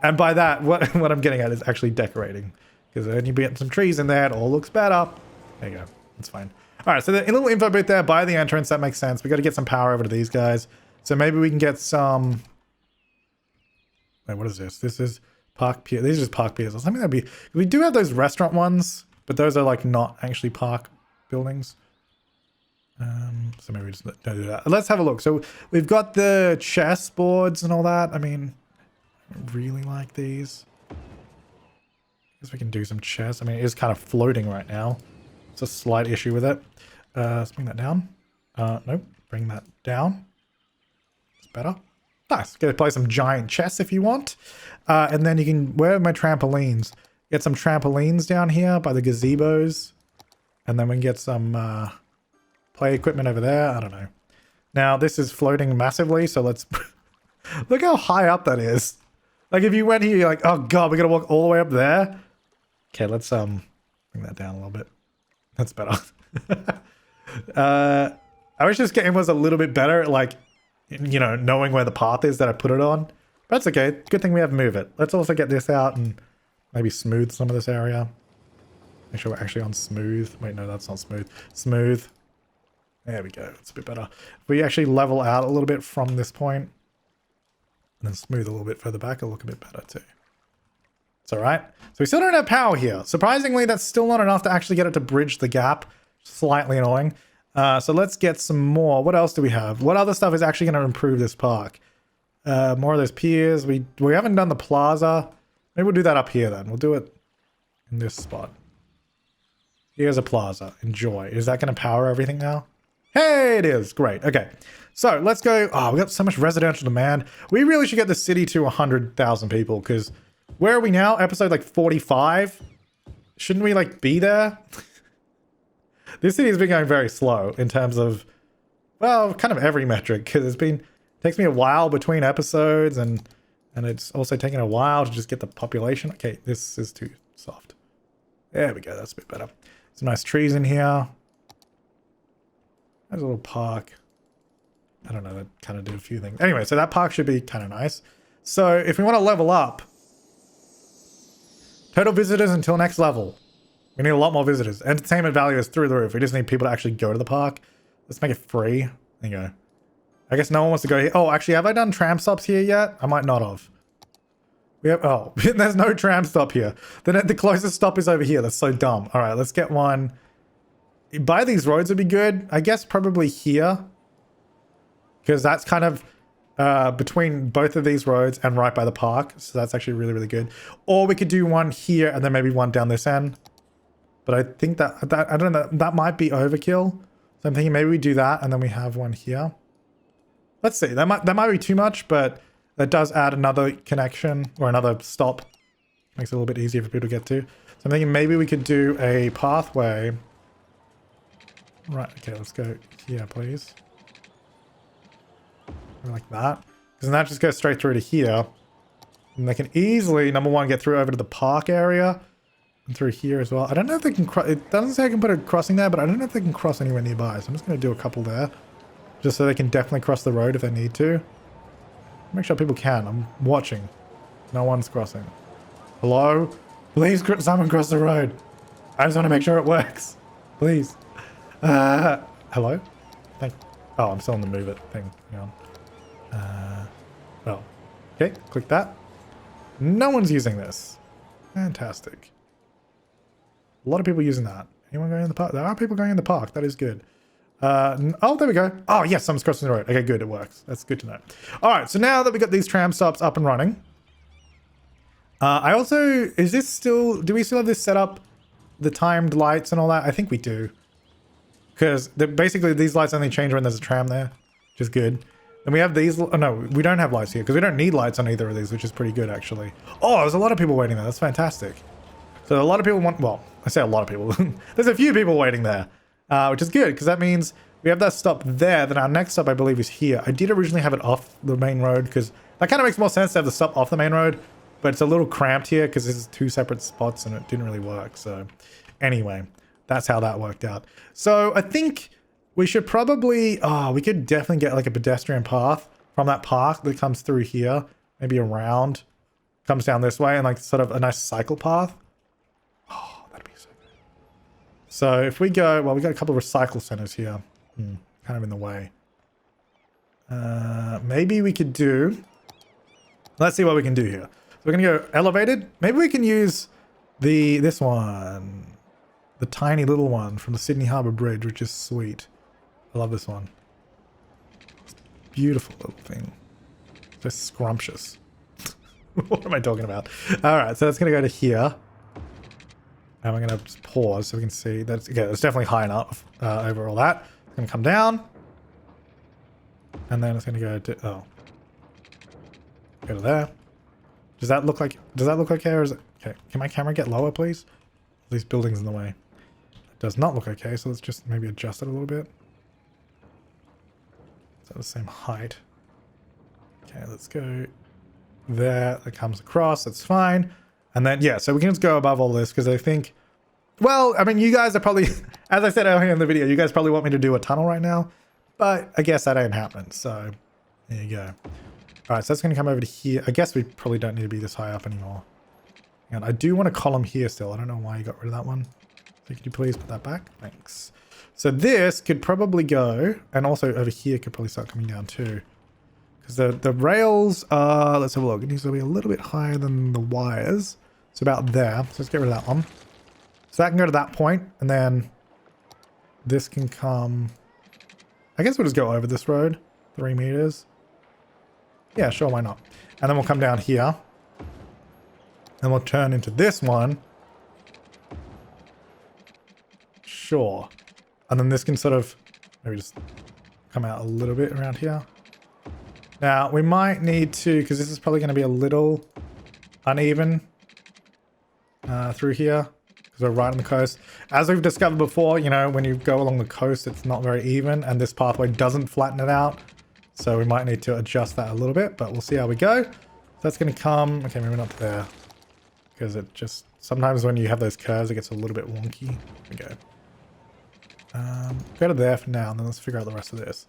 And by that, what I'm getting at is actually decorating. Because then you get some trees in there, it all looks better. There you go. That's fine. Alright, so the little info booth there by the entrance, that makes sense. We got to get some power over to these guys. So maybe we can get some... Wait, what is this? This is park pier. These are just park piers. Or something that'd be... We do have those restaurant ones, but those are like not actually park buildings. So maybe we just don't do that. Let's have a look. So we've got the chess boards and all that. I mean, I don't really like these. I guess we can do some chess. I mean, it is kind of floating right now. It's a slight issue with it. Let's bring that down. Nope. Bring that down. It's better. Nice. Get to play some giant chess if you want. And then you can... Where are my trampolines? Get some trampolines down here by the gazebos. And then we can get some play equipment over there. I don't know. Now, this is floating massively, so let's... Look how high up that is. Like, if you went here, you're like, oh god, we gotta walk all the way up there. Okay, let's bring that down a little bit. That's better. I wish this game was a little bit better at, like, you know, knowing where the path is that I put it on. But that's okay. Good thing we have Move It. Let's also get this out and maybe smooth some of this area. Make sure we're actually on smooth. Wait, no, that's not smooth. Smooth. There we go. It's a bit better. If we actually level out a little bit from this point, and then smooth a little bit further back, it'll look a bit better too. It's all right. So we still don't have power here. Surprisingly, that's still not enough to actually get it to bridge the gap. Slightly annoying. So let's get some more. What else do we have? What other stuff is actually going to improve this park? More of those piers. We haven't done the plaza. Maybe we'll do that up here then. We'll do it in this spot. Here's a plaza. Enjoy. Is that going to power everything now? Hey, it is. Great. Okay. So let's go. Oh, we got so much residential demand. We really should get the city to 100,000 people because where are we now? Episode like 45? Shouldn't we like be there? This city has been going very slow in terms of, well, kind of every metric because takes me a while between episodes and it's also taking a while to just get the population. Okay, this is too soft. There we go. That's a bit better. Some nice trees in here. There's a little park. I don't know, that kind of did a few things. Anyway, so that park should be kind of nice. So if we want to level up, total visitors until next level. We need a lot more visitors. Entertainment value is through the roof. We just need people to actually go to the park. Let's make it free. There you go. I guess no one wants to go here. Oh, actually, have I done tram stops here yet? I might not have. We have, oh, there's no tram stop here. The closest stop is over here. That's so dumb. All right, let's get one. By these roads would be good. I guess probably here. Because that's kind of between both of these roads and right by the park. So that's actually really, really good. Or we could do one here and then maybe one down this end. But I think that I don't know, that might be overkill. So I'm thinking maybe we do that and then we have one here. Let's see. That might be too much, but that does add another connection or another stop. Makes it a little bit easier for people to get to. So I'm thinking maybe we could do a pathway. Right, okay, let's go here, please. Like that. Because then that just goes straight through to here. And they can easily, number one, get through over to the park area. And through here as well. I don't know if they can cross. It doesn't say I can put a crossing there, but I don't know if they can cross anywhere nearby. So I'm just going to do a couple there. Just so they can definitely cross the road if they need to. Make sure people can. I'm watching. No one's crossing. Hello? Please, someone cross the road. I just want to make sure it works. Please. Hello? Oh, I'm still on the move it thing. Hang on. Oh. Okay, click that. No one's using this. Fantastic. A lot of people using that. Anyone going in the park? There are people going in the park. That is good. Oh, there we go. Oh, yes, someone's crossing the road. Okay, good. It works. That's good to know. All right, so now that we got these tram stops up and running, I also, do we still have this set up? The timed lights and all that? I think we do. Because basically these lights only change when there's a tram there, which is good. And we have these, oh no, we don't have lights here because we don't need lights on either of these, which is pretty good actually. Oh, there's a lot of people waiting there. That's fantastic. So a lot of people want, well, I say a lot of people. There's a few people waiting there, which is good because that means we have that stop there. Then our next stop, I believe, is here. I did originally have it off the main road because that kind of makes more sense to have the stop off the main road, but it's a little cramped here because this is two separate spots and it didn't really work. So anyway, that's how that worked out. So I think we should probably, we could definitely get like a pedestrian path from that park that comes through here, maybe around, comes down this way and like sort of a nice cycle path. Oh, that'd be so good. So if we go, well, we got a couple of recycle centers here, kind of in the way. Maybe we could do, let's see what we can do here. So we're going to go elevated. Maybe we can use this one. The tiny little one from the Sydney Harbour Bridge, which is sweet. I love this one. It's a beautiful little thing. Just scrumptious. What am I talking about? Alright, so that's going to go to here. And we're going to just pause so we can see that's, okay, that's definitely high enough over all that. It's going to come down. And then it's going to go to, go to there. Does that look like okay, or is it, Okay, can my camera get lower, please? These buildings in the way. It does not look okay, so let's just maybe adjust it a little bit. Is that the same height? Okay, let's go there. That comes across. That's fine. And then, yeah, so we can just go above all this because I think... Well, I mean, you guys are probably... As I said earlier in the video, you guys probably want me to do a tunnel right now. But I guess that ain't happening, so there you go. Alright, so that's going to come over to here. I guess we probably don't need to be this high up anymore. And I do want a column here still. I don't know why you got rid of that one. So could you please put that back? Thanks. So this could probably go, and also over here could probably start coming down too. Because the rails are, let's have a look. It needs to be a little bit higher than the wires. It's about there. So let's get rid of that one. So that can go to that point, and then this can come... I guess we'll just go over this road. 3 meters. Yeah, sure, why not? And then we'll come down here. And we'll turn into this one. Sure. And then this can sort of maybe just come out a little bit around here. Now, we might need to, because this is probably going to be a little uneven through here. Because we're right on the coast. As we've discovered before, you know, when you go along the coast, it's not very even. And this pathway doesn't flatten it out. So we might need to adjust that a little bit, but we'll see how we go. So that's going to come, okay, maybe not there. Because it just, sometimes when you have those curves, it gets a little bit wonky. There we go. Go to there for now, and then let's figure out the rest of this.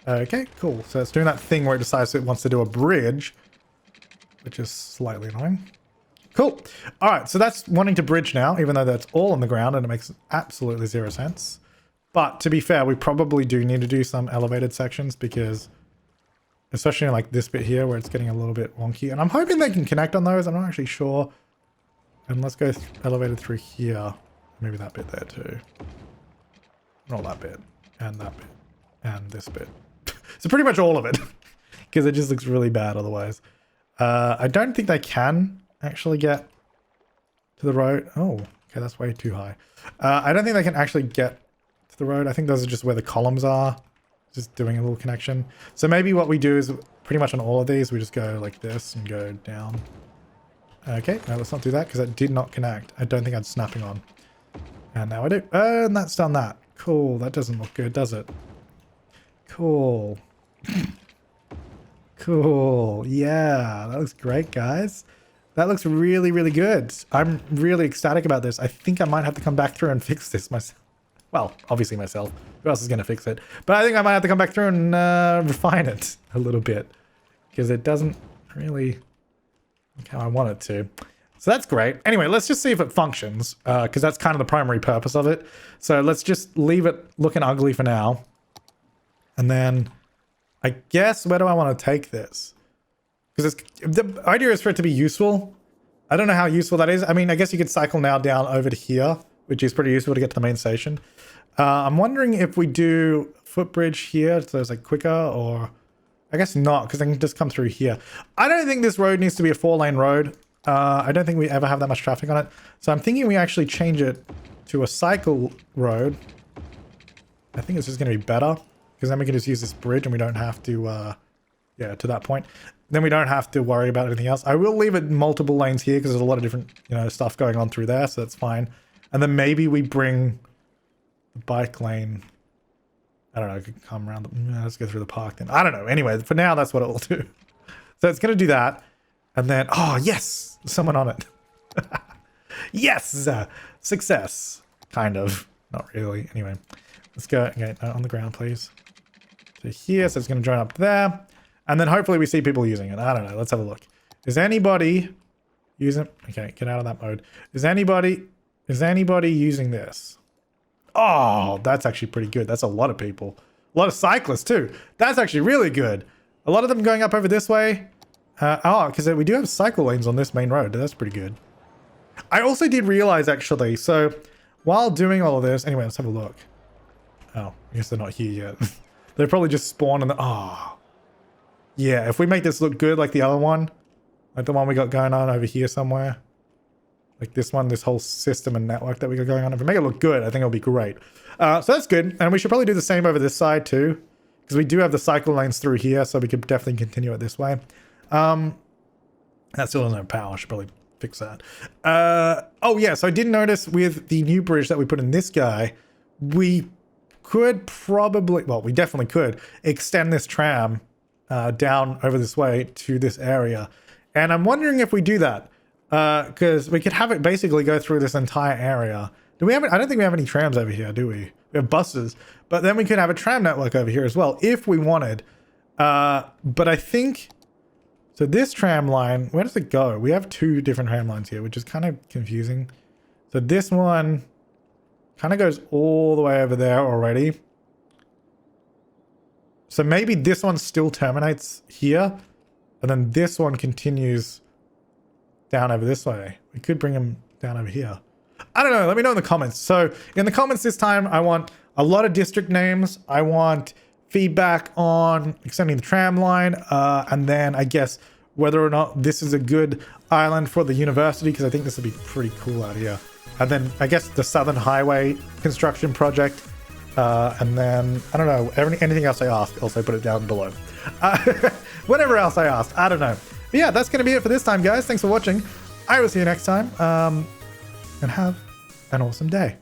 Okay, cool. So it's doing that thing where it decides it wants to do a bridge, which is slightly annoying. Cool. All right, so that's wanting to bridge now, even though that's all on the ground, and it makes absolutely zero sense. But to be fair, we probably do need to do some elevated sections because... Especially in like this bit here where it's getting a little bit wonky. And I'm hoping they can connect on those. I'm not actually sure. And let's go elevated through here. Maybe that bit there too. Not that bit. And that bit. And this bit. So pretty much all of it. Because it just looks really bad otherwise. I don't think they can actually get to the road. Oh, okay, that's way too high. I don't think they can actually get to the road. I think those are just where the columns are. Just doing a little connection. So maybe what we do is pretty much on all of these, we just go like this and go down. Okay, no, let's not do that because that did not connect. I don't think I'm snapping on. And now I do. And that's done that. Cool. That doesn't look good, does it? Cool. Cool. Yeah, that looks great, guys. That looks really, really good. I'm really ecstatic about this. I think I might have to come back through and fix this myself. Well, obviously myself. Who else is going to fix it? But I think I might have to come back through and refine it a little bit. Because it doesn't really look how I want it to. So that's great. Anyway, let's just see if it functions. Because that's kind of the primary purpose of it. So let's just leave it looking ugly for now. And then I guess where do I want to take this? Because the idea is for it to be useful. I don't know how useful that is. I mean, I guess you could cycle now down over to here, which is pretty useful to get to the main station. I'm wondering if we do footbridge here so it's like quicker, or I guess not, because I can just come through here. I don't think this road needs to be a 4-lane road. I don't think we ever have that much traffic on it. So I'm thinking we actually change it to a cycle road. I think it's just going to be better, because then we can just use this bridge and we don't have to, yeah, to that point. Then we don't have to worry about anything else. I will leave it multiple lanes here because there's a lot of different, you know, stuff going on through there, so that's fine. And then maybe we bring the bike lane. I don't know, I could come around. Let's go through the park then. I don't know. Anyway, for now, that's what it will do. So it's going to do that. And then, oh, yes, someone on it. Yes, success. Kind of. Not really. Anyway, let's go. Okay, on the ground, please. So here, so it's going to join up there. And then hopefully we see people using it. I don't know. Let's have a look. Is anybody using... Okay, get out of that mode. Is anybody using this? Oh, that's actually pretty good. That's a lot of people. A lot of cyclists too. That's actually really good. A lot of them going up over this way. Oh, because we do have cycle lanes on this main road. That's pretty good. I also did realize actually, so while doing all of this, anyway, let's have a look. Oh, I guess they're not here yet. They're probably just spawned in the... Oh. Yeah, if we make this look good like the other one, like the one we got going on over here somewhere, like this one, this whole system and network that we got going on, if we make it look good, I think it'll be great. So that's good. And we should probably do the same over this side too, because we do have the cycle lanes through here, so we could definitely continue it this way. That still doesn't have power. I should probably fix that. Oh yeah, so I did notice with the new bridge that we put in this guy, we could probably, well, we definitely could extend this tram down over this way to this area. And I'm wondering if we do that, because we could have it basically go through this entire area. Do we have? I don't think we have any trams over here, do we? We have buses, but then we could have a tram network over here as well if we wanted. But I think, so this tram line, where does it go? We have two different tram lines here, which is kind of confusing. So this one kind of goes all the way over there already. So maybe this one still terminates here, and then this one continues down over this way. We could bring them down over here. I don't know. Let me know in the comments. So in the comments this time, I want a lot of district names. I want feedback on extending the tram line. And then I guess whether or not this is a good island for the university, because I think this would be pretty cool out here. And then I guess the Southern Highway construction project. And then, I don't know, anything else I asked, also put it down below. Whatever else I asked, I don't know. But yeah, that's going to be it for this time, guys. Thanks for watching. I will see you next time. And have an awesome day.